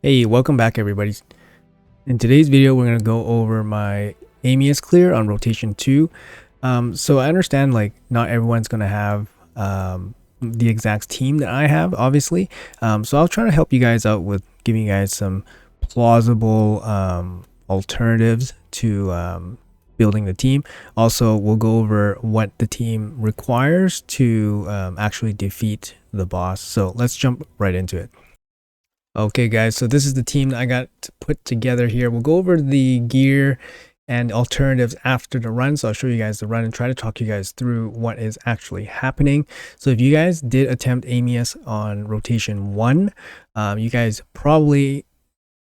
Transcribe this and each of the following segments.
Hey, welcome back everybody. In today's video, we're going to go over my Amius clear on rotation 2. So I understand like not everyone's going to have the exact team that I have, obviously. So I'll try to help you guys out with giving you guys some plausible alternatives to building the team. Also, we'll go over what the team requires to actually defeat the boss. So let's jump right into it. Okay guys, so this is the team that I got put together here. We'll go over the gear and alternatives after the run. So I'll show you guys the run and try to talk you guys through what is actually happening. So if you guys did attempt Amius on rotation 1, you guys probably,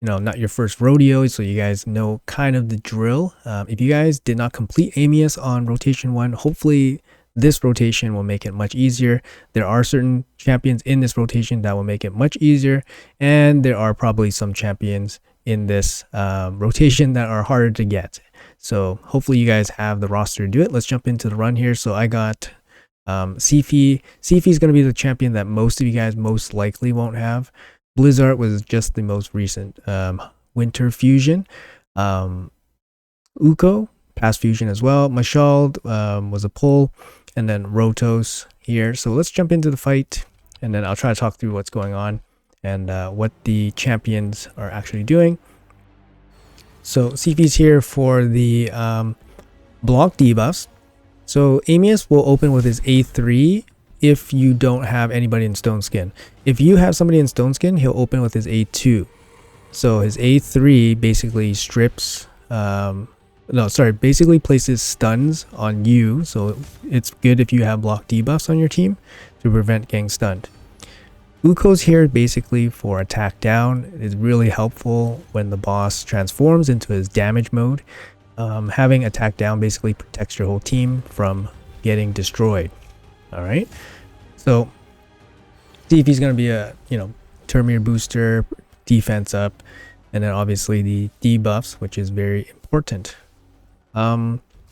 not your first rodeo, so you guys know kind of the drill. If you guys did not complete Amius on rotation 1, hopefully this rotation will make it much easier. There are certain champions in this rotation that will make it much easier, and there are probably some champions in this rotation that are harder to get. So hopefully you guys have the roster to do it. Let's jump into the run here. So I got Sifi. Sifi is going to be the champion that most of you guys most likely won't have. Blizzard was just the most recent winter fusion. Uko, past fusion as well. Mashald was a pull, and then Rotos here. So let's jump into the fight, and then I'll try to talk through what's going on and what the champions are actually doing. So Sifi's here for the block debuffs. So Amius will open with his A3 if you don't have anybody in Stone Skin. If you have somebody in Stone Skin, he'll open with his A2. So his A3 basically strips basically places stuns on you, so it's good if you have block debuffs on your team to prevent getting stunned. Uko's here basically for attack down. It is really helpful when the boss transforms into his damage mode. Having attack down basically protects your whole team from getting destroyed. Alright, so see if he's going to be a Termir booster, defense up, and then obviously the debuffs, which is very important.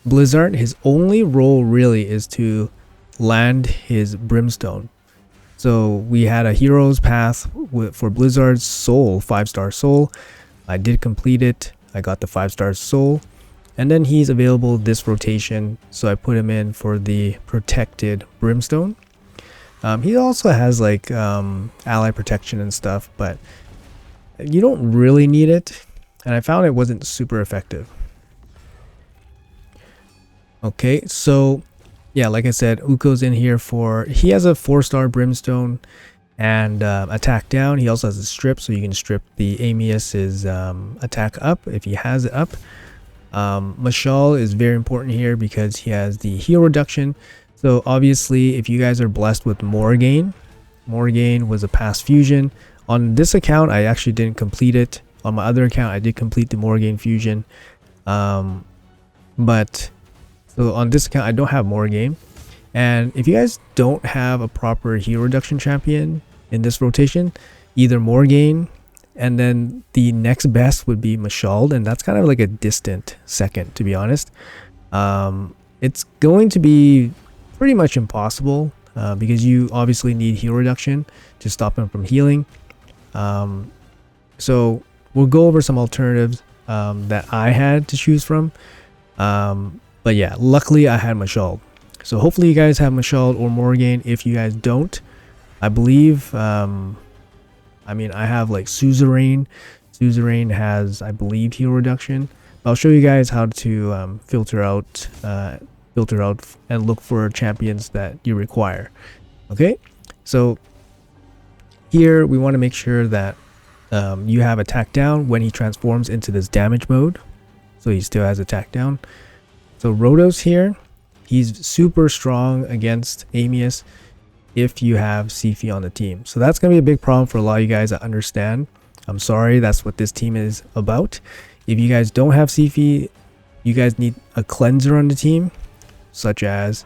Blizzard, his only role really is to land his brimstone. So we had a hero's path for Blizzard's soul, 5-star soul. I did complete it. I got the 5-star soul, and then he's available this rotation, so I put him in for the protected brimstone. He also has like ally protection and stuff, but you don't really need it, and I found it wasn't super effective. Okay, so yeah, like I said, Uko's in here for, he has a 4-star brimstone and attack down. He also has a strip, so you can strip the Amius's attack up if he has it up. Mashal is very important here because he has the heal reduction. So obviously if you guys are blessed with Morrigaine, Morrigaine was a past fusion. On this account I actually didn't complete it. On my other account I did complete the Morrigaine fusion, so on this account I don't have Morrigaine. And if you guys don't have a proper heal reduction champion in this rotation, either Morrigaine and then the next best would be Mashald, and that's kind of like a distant second, to be honest. It's going to be pretty much impossible because you obviously need heal reduction to stop him from healing. So we'll go over some alternatives that I had to choose from. But yeah, luckily I had Mashald. So hopefully you guys have Mashald or Morrigaine. If you guys don't, I believe, I have like Suzerain. Suzerain has, I believe, heal reduction. I'll show you guys how to filter out and look for champions that you require. Okay, so here we want to make sure that you have attack down when he transforms into this damage mode. So he still has attack down. So Rotos here, he's super strong against Amius if you have Sifi on the team. So that's going to be a big problem for a lot of you guys that understand. I'm sorry, that's what this team is about. If you guys don't have Sifi, you guys need a cleanser on the team, such as,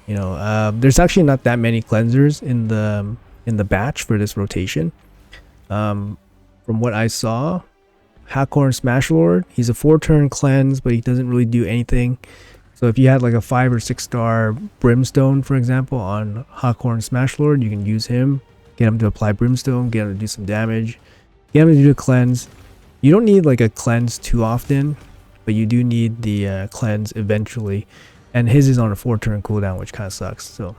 there's actually not that many cleansers in the batch for this rotation. From what I saw, Hakorn Smash Lord, he's a 4-turn cleanse, but he doesn't really do anything. So if you had like a 5 or 6-star brimstone, for example, on Hakorn Smash Lord, you can use him, get him to apply brimstone, get him to do some damage, Get him to do a cleanse. You don't need like a cleanse too often, but you do need the cleanse eventually. And his is on a 4-turn cooldown, which kind of sucks. So,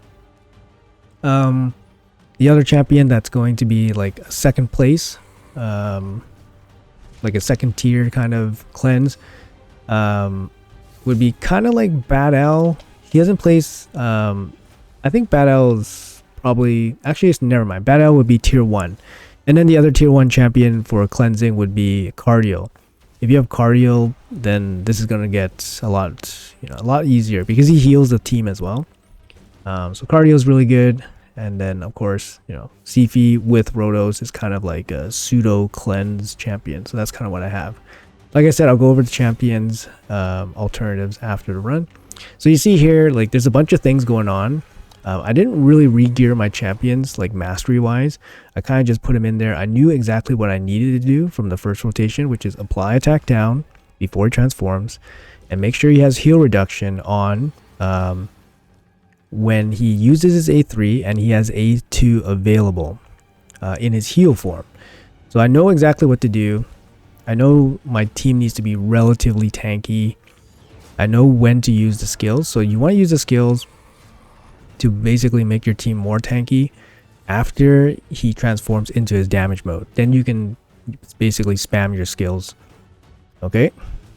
the other champion that's going to be like a second place, like a second tier kind of cleanse, would be kind of like Bad Owl. He hasn't placed. I think Bad Owl's probably actually it's never mind. Bad Owl would be tier 1. And then the other tier 1 champion for cleansing would be Cardio. If you have Cardio, then this is gonna get a lot easier because he heals the team as well. So Cardio is really good. And then of course, Sifi with Rotos is kind of like a pseudo cleanse champion. So that's kind of what I have. Like I said, I'll go over the champions alternatives after the run. So you see here, like there's a bunch of things going on. I didn't really re-gear my champions like mastery wise. I kind of just put them in there. I knew exactly what I needed to do from the first rotation, which is apply attack down before he transforms and make sure he has heal reduction on when he uses his A3 and he has A2 available in his heal form. So I know exactly what to do. I know my team needs to be relatively tanky. I know when to use the skills. So you want to use the skills to basically make your team more tanky after he transforms into his damage mode. Then you can basically spam your skills. Okay,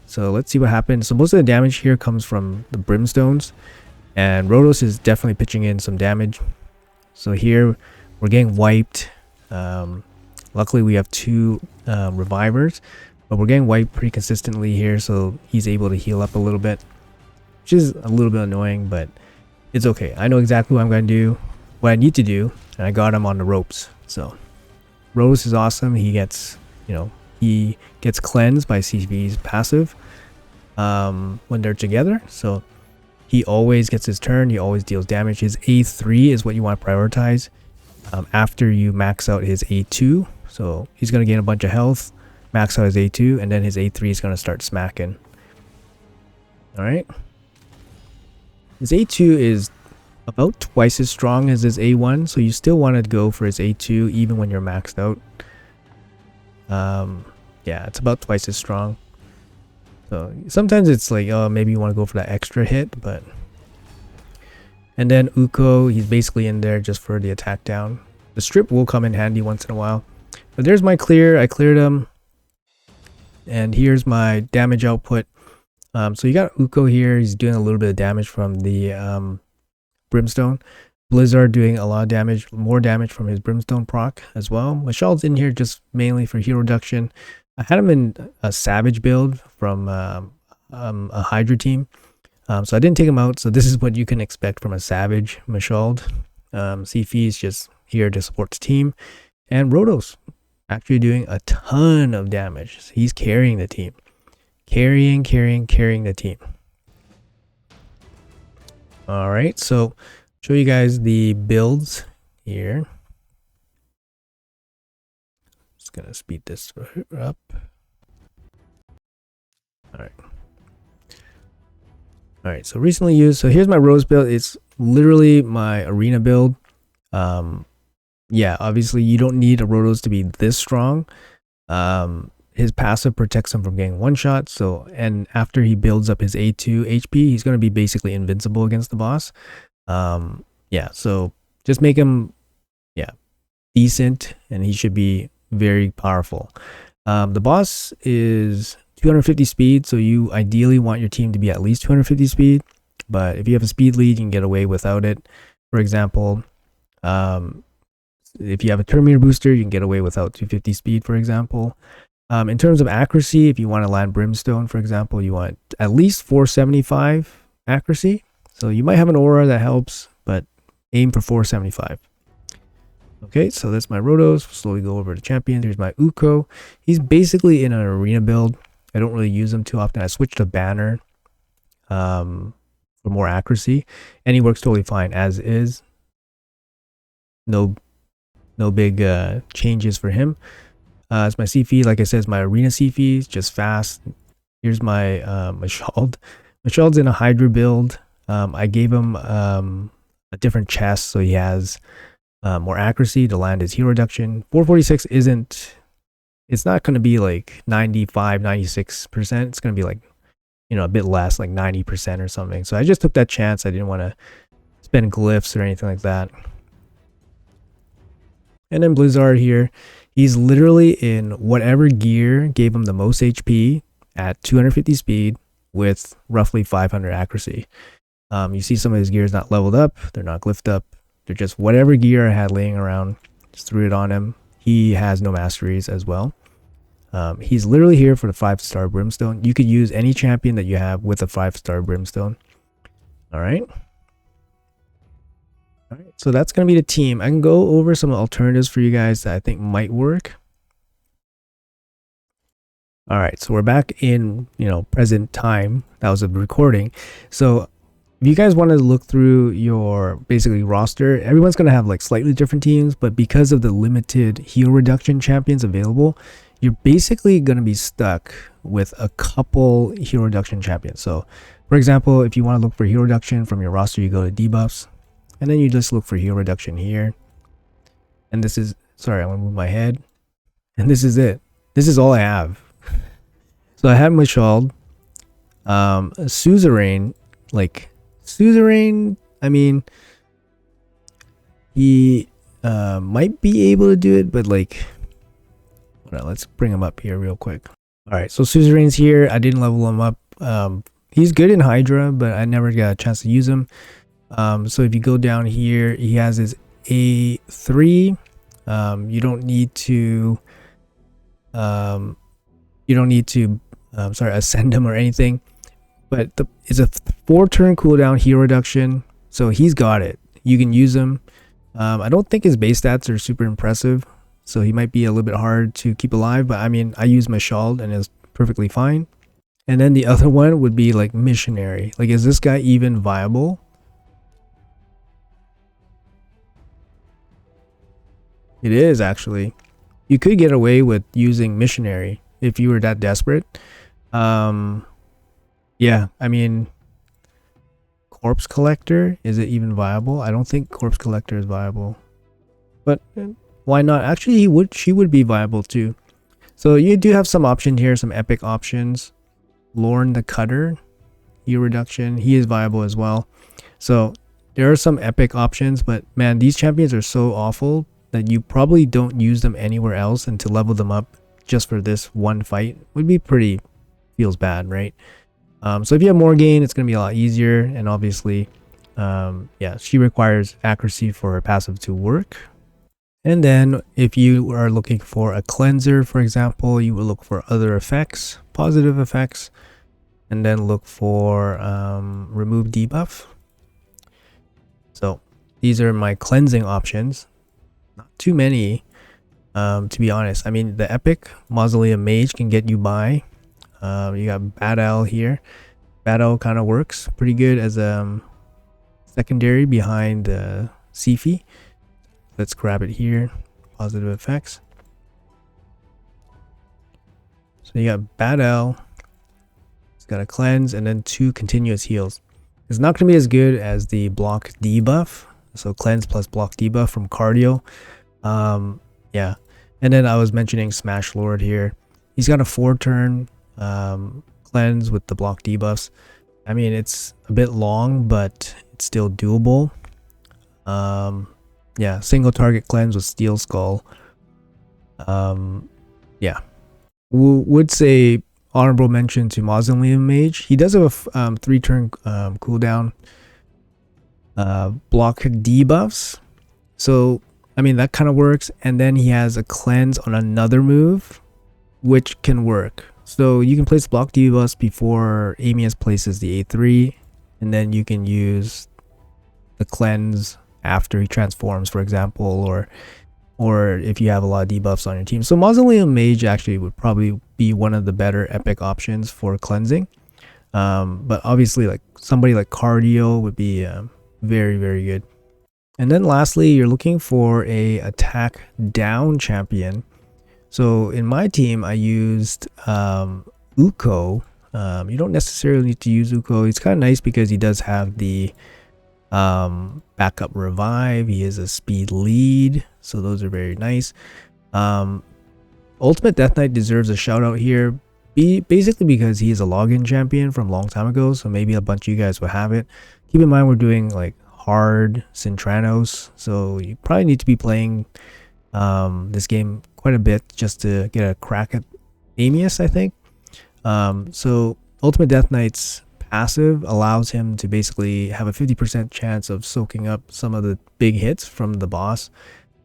so let's see what happens. So most of the damage here comes from the brimstones, and Rotos is definitely pitching in some damage. So here we're getting wiped. Luckily we have 2 revivers, but we're getting wiped pretty consistently here, so he's able to heal up a little bit, which is a little bit annoying, but it's okay. I know exactly what I'm going to do, what I need to do, and I got him on the ropes. So Rose is awesome. He gets, he gets cleansed by CV's passive when they're together. So he always gets his turn. He always deals damage. His A3 is what you want to prioritize after you max out his A2. So he's going to gain a bunch of health, max out his A2, and then his A3 is going to start smacking. All right. His A2 is about twice as strong as his A1, so you still want to go for his A2 even when you're maxed out. Yeah, it's about twice as strong. So sometimes it's like, oh, maybe you want to go for that extra hit, but... And then Uko, he's basically in there just for the attack down. The strip will come in handy once in a while. But there's my clear. I cleared him. And here's my damage output. So you got Uko here. He's doing a little bit of damage from the Brimstone. Blizzard doing a lot of damage, more damage from his Brimstone proc as well. Mashal's in here just mainly for heal reduction. I had him in a Savage build from a Hydra team. So I didn't take him out. So this is what you can expect from a Savage Mashald. Sifi is just here to support the team. And Rotos actually doing a ton of damage. He's carrying the team. Carrying the team. All right, so show you guys the builds here. Just gonna speed this up. All right, so recently used. So here's my Rose build. It's literally my arena build. Yeah, obviously you don't need a Rotos to be this strong. His passive protects him from getting one shot. So, and after he builds up his A2 HP, he's going to be basically invincible against the boss. Yeah, so just make him, decent, and he should be very powerful. The boss is 250 speed, so you ideally want your team to be at least 250 speed. But if you have a speed lead, you can get away without it. For example, if you have a turn meter booster, you can get away without 250 speed, for example. In terms of accuracy, if you want to land Brimstone, for example, you want at least 475 accuracy. So you might have an aura that helps, but aim for 475. Okay, so that's my Rotos. Slowly go over to champions. Here's my Uko. He's basically in an arena build. I don't really use him too often. I switched to Banner for more accuracy, and he works totally fine as is. No big changes for him. It's my Sifi, like I said, it's my arena Sifi. It's just fast. Here's my Mashald. Mashald's in a Hydra build. I gave him a different chest, so he has more accuracy to land his heal reduction. 446 isn't it's not going to be like 95-96%. It's going to be like, you know, a bit less, like 90% or something. So I just took that chance. I didn't want to spend glyphs or anything like that. And then Blizzard here, he's literally in whatever gear gave him the most HP at 250 speed with roughly 500 accuracy. You see some of his gears not leveled up, they're not glyphed up, they're just whatever gear I had laying around, just threw it on him. He has no masteries as well. He's literally here for the 5-star brimstone. You could use any champion that you have with a 5-star brimstone. Alright. Alright, so that's going to be the team. I can go over some alternatives for you guys that I think might work. Alright, so we're back in, you know, present time. That was a recording. So if you guys want to look through your basically roster, everyone's going to have like slightly different teams, but because of the limited heal reduction champions available, you're basically going to be stuck with a couple heal reduction champions. So for example, if you want to look for heal reduction from your roster, you go to debuffs and then you just look for heal reduction here. And this is, sorry, I'm going to move my head. And this is it. This is all I have. So I have Mashald, Suzerain, like Suzerain, I mean, he might be able to do it, but like, well, let's bring him up here real quick. All right, so Suzerain's here. I didn't level him up. He's good in Hydra, but I never got a chance to use him. So if you go down here, he has his A3. You don't need to ascend him or anything, but it's a 4-turn cooldown heal reduction, so he's got it. You can use him. I don't think his base stats are super impressive, so he might be a little bit hard to keep alive, but I mean, I use Mashald and it's perfectly fine. And then the other one would be like Missionary. Like, is this guy even viable? It is actually. You could get away with using Missionary if you were that desperate. Yeah, I mean, Corpse Collector, is it even viable? I don't think Corpse Collector is viable, but why not? Actually, she would be viable too. So you do have some options here, some epic options. Lorne the Cutter, heal reduction, he is viable as well. So there are some epic options, but man, these champions are so awful that you probably don't use them anywhere else, and to level them up just for this one fight would be pretty, feels bad, right? So if you have Morrigaine, it's going to be a lot easier, and obviously, yeah, she requires accuracy for her passive to work. And then if you are looking for a cleanser, for example, you will look for other effects, positive effects, and then look for remove debuff. So these are my cleansing options. Not too many, to be honest. I mean, the epic Mausoleum Mage can get you by. You got Battle here. Battle kind of works pretty good as a secondary behind Sifi. Let's grab it here. Positive effects. So you got Battle. It's got a cleanse and then 2 continuous heals. It's not going to be as good as the block debuff. So cleanse plus block debuff from cardio. Yeah. And then I was mentioning Smash Lord here. He's got a 4-turn cleanse with the block debuffs. I mean, it's a bit long, but it's still doable. Yeah, single target cleanse with Steel Skull. Yeah, would say honorable mention to Mausoleum Mage. He does have a 3-turn cooldown, block debuffs, so I mean that kind of works. And then he has a cleanse on another move, which can work. So you can place block debuffs before Amius places the A3, and then you can use the cleanse after he transforms, for example, or if you have a lot of debuffs on your team. So Mausoleum Mage actually would probably be one of the better epic options for cleansing. But obviously, like somebody like Cardio would be very, very good. And then lastly, you're looking for a attack down champion. So in my team, I used Uko. You don't necessarily need to use Uko. It's kind of nice because he does have the backup revive. He is a speed lead, so those are very nice. But Ultimate Death Knight deserves a shout out here, basically because he is a login champion from a long time ago, so maybe a bunch of you guys will have it. Keep in mind we're doing like hard Cintranos, so you probably need to be playing this game quite a bit just to get a crack at Amius, I think. So Ultimate Death Knight's passive allows him to basically have a 50% chance of soaking up some of the big hits from the boss.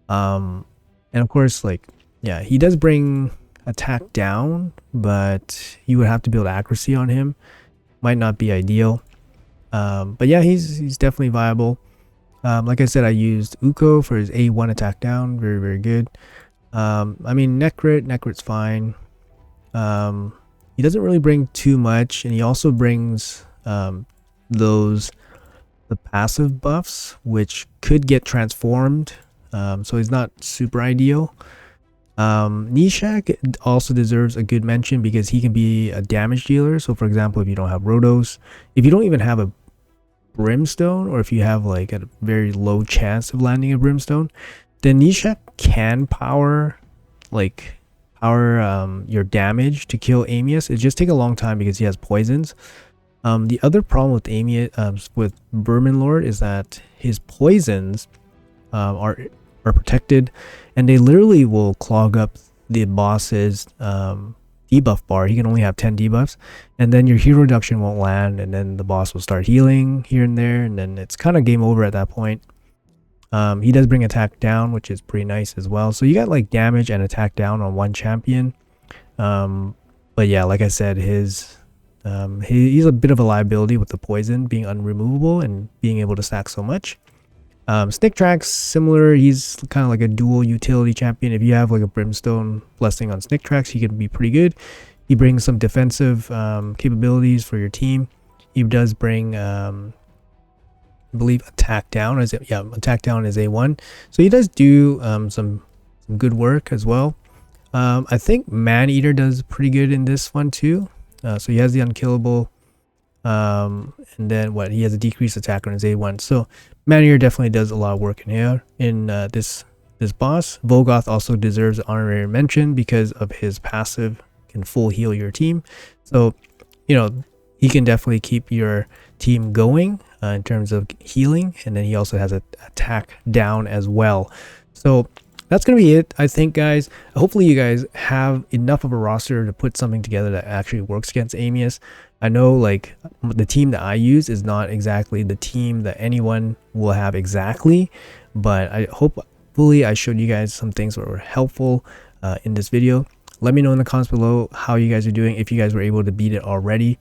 And of course, like, yeah, he does bring attack down, but you would have to build accuracy on him. Might not be ideal. But yeah, he's definitely viable. Like I said, I used Uko for his A1 attack down. Very, very good. I mean, Necrit's fine. He doesn't really bring too much, and he also brings the passive buffs, which could get transformed. So he's not super ideal. Nishak also deserves a good mention because he can be a damage dealer. So for example, if you don't have Rhodos, if you don't even have a Brimstone, or if you have like a very low chance of landing a Brimstone, then Nishak can power your damage to kill Amius. It just take a long time because he has poisons. The other problem with Amius, with Vermin Lord, is that his poisons are protected, and they literally will clog up the boss's debuff bar. He can only have 10 debuffs, and then your hero reduction won't land, and then the boss will start healing here and there, and then it's kind of game over at that point. He does bring attack down, which is pretty nice as well. So you got like damage and attack down on one champion. But yeah, like I said, he's a bit of a liability with the poison being unremovable and being able to stack so much. Snick Track's similar. He's kind of like a dual utility champion. If you have like a Brimstone blessing on Snick Tracks, he can be pretty good. He brings some defensive capabilities for your team. He does bring I believe attack down is attack down is A1, so he does do some good work as well. I think Man Eater does pretty good in this one too. So he has the unkillable, and then he has a decreased attack on his A1. So Man Eater definitely does a lot of work in here in this boss. Volgoth also deserves honorary mention because of his passive can full heal your team. So he can definitely keep your team going in terms of healing, and then he also has an attack down as well. So that's gonna be it, I think, guys. Hopefully you guys have enough of a roster to put something together that actually works against Amius. I know like the team that I use is not exactly the team that anyone will have exactly, but hopefully I showed you guys some things that were helpful in this video. Let me know in the comments below how you guys are doing, if you guys were able to beat it already.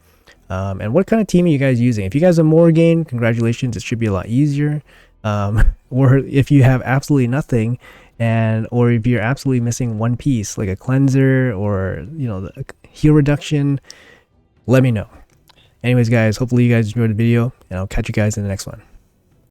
And what kind of team are you guys using? If you guys are Morrigaine, congratulations, it should be a lot easier. Or if you have absolutely nothing, or if you're absolutely missing one piece like a cleanser or the heal reduction, let me know. Anyways guys, hopefully you guys enjoyed the video, and I'll catch you guys in the next one.